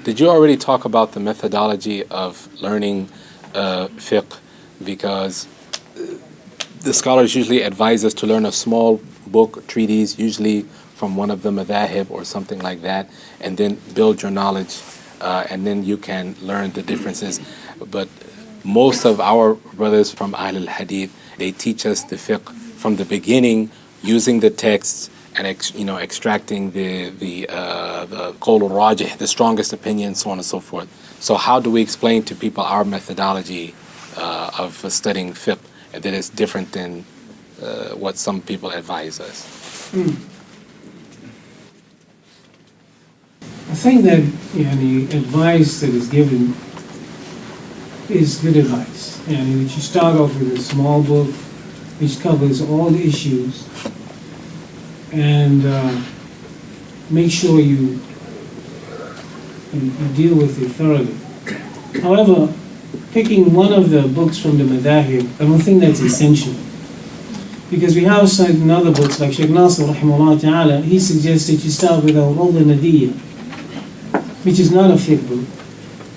Did you already talk about the methodology of learning fiqh? Because the scholars usually advise us to learn a small book, treatise, usually from one of the madahib or something like that, and then build your knowledge, and then you can learn the differences. But most of our brothers from ahlul hadeeth, they teach us the fiqh from the beginning, using the texts and extracting the qawl al-rajih, the strongest opinion, so on and so forth. So how do we explain to people our methodology of studying fiqh, and that is different than what some people advise us? I think that the advice that is given is good advice. And you start off with a small book which covers all the issues, and make sure you deal with it thoroughly. However, picking one of the books from the madahib, I don't think that's essential. Because we have certain other books, like Shaykh Nasir rahimahullah ta'ala, he suggests that you start with al-Rawda Nadiyya, which is not a fiqh book.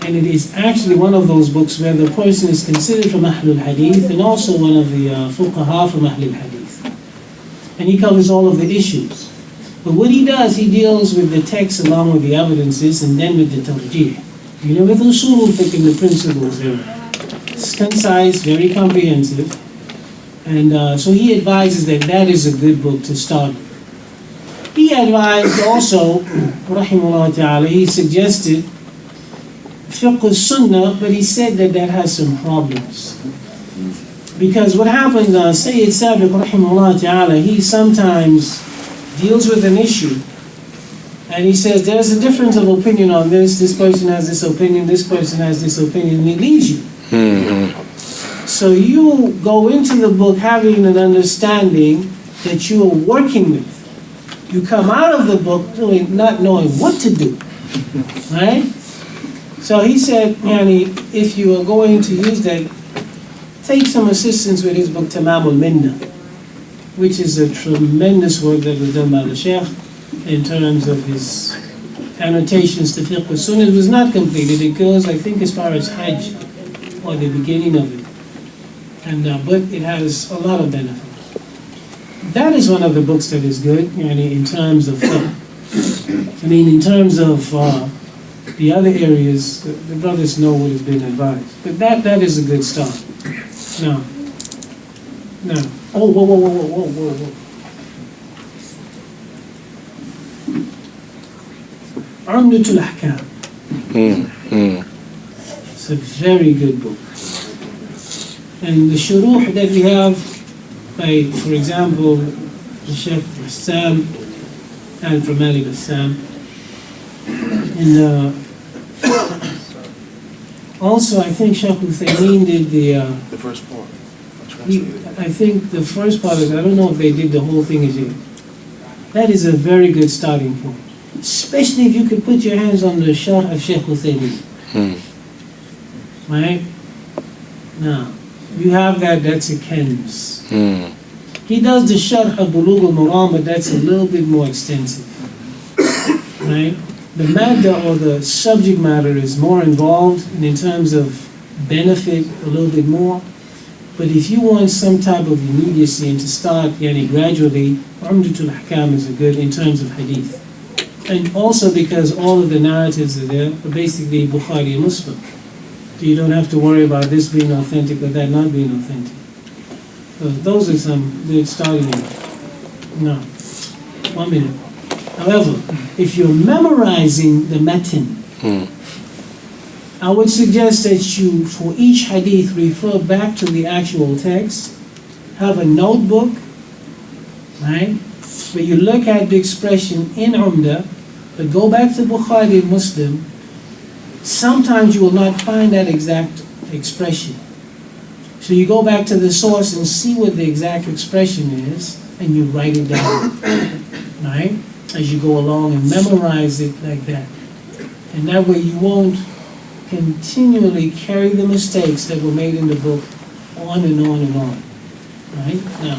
And it is actually one of those books where the person is considered from ahlul hadith and also one of the fuqaha from ahlul hadith. And he covers all of the issues. But what he does, he deals with the text along with the evidences and then with the tarjih. With usul al-fiqh and the principles there. It's concise, very comprehensive. And so he advises that that is a good book to start with. He advised also, rahimahullah ta'ala, he suggested fiqh al-sunnah, but he said that that has some problems. Because what happened, Sayyid Sabiq rahimahullah ta'ala, he sometimes deals with an issue and he says there's a difference of opinion on this person has this opinion, this person has this opinion, and he leaves you. So you go into the book having an understanding that you are working with. You come out of the book not knowing what to do, right? So he said, if you are going to use that, take some assistance with his book Tamam al-Minna, which is a tremendous work that was done by the Shaykh in terms of his annotations to fiqh al-sunnah. It was not completed. It goes, I think, as far as Hajj, or the beginning of it. And but it has a lot of benefit. That is one of the books that is good, in terms of fiqh. In terms of the other areas, the brothers know what has been advised. But that is a good start. No. Oh, whoa. Umdatul Ahkam. It's a very good book. And the shuruh that we have by, for example, the Shaykh Bassam, from Ali Bassam, and also I think Shaykh Uthaymeen did the first part. I think the first part of it, I don't know if they did the whole thing as yet. That is a very good starting point. Especially if you could put your hands on the Sharh of Shaykh Uthaymeen. Right? Now, you have that's a Kenz. He does the Sharh of Bulugh al-Maram, but that's a little bit more extensive. Right? The madda, or the subject matter, is more involved, and in terms of benefit, a little bit more. But if you want some type of immediacy and to start gradually, Umdatul Ahkam is a good in terms of hadith. And also because all of the narratives are there are basically Bukhari and Muslim. So you don't have to worry about this being authentic or that not being authentic. So those are some good starting points. No. 1 minute. However, if you're memorizing the matin, I would suggest that you, for each hadith, refer back to the actual text, have a notebook, right, where you look at the expression in Umdah, but go back to Bukhari and Muslim. Sometimes you will not find that exact expression. So you go back to the source and see what the exact expression is, and you write it down, right, as you go along, and memorize it like that. And that way you won't continually carry the mistakes that were made in the book on and on and on. Right? Now,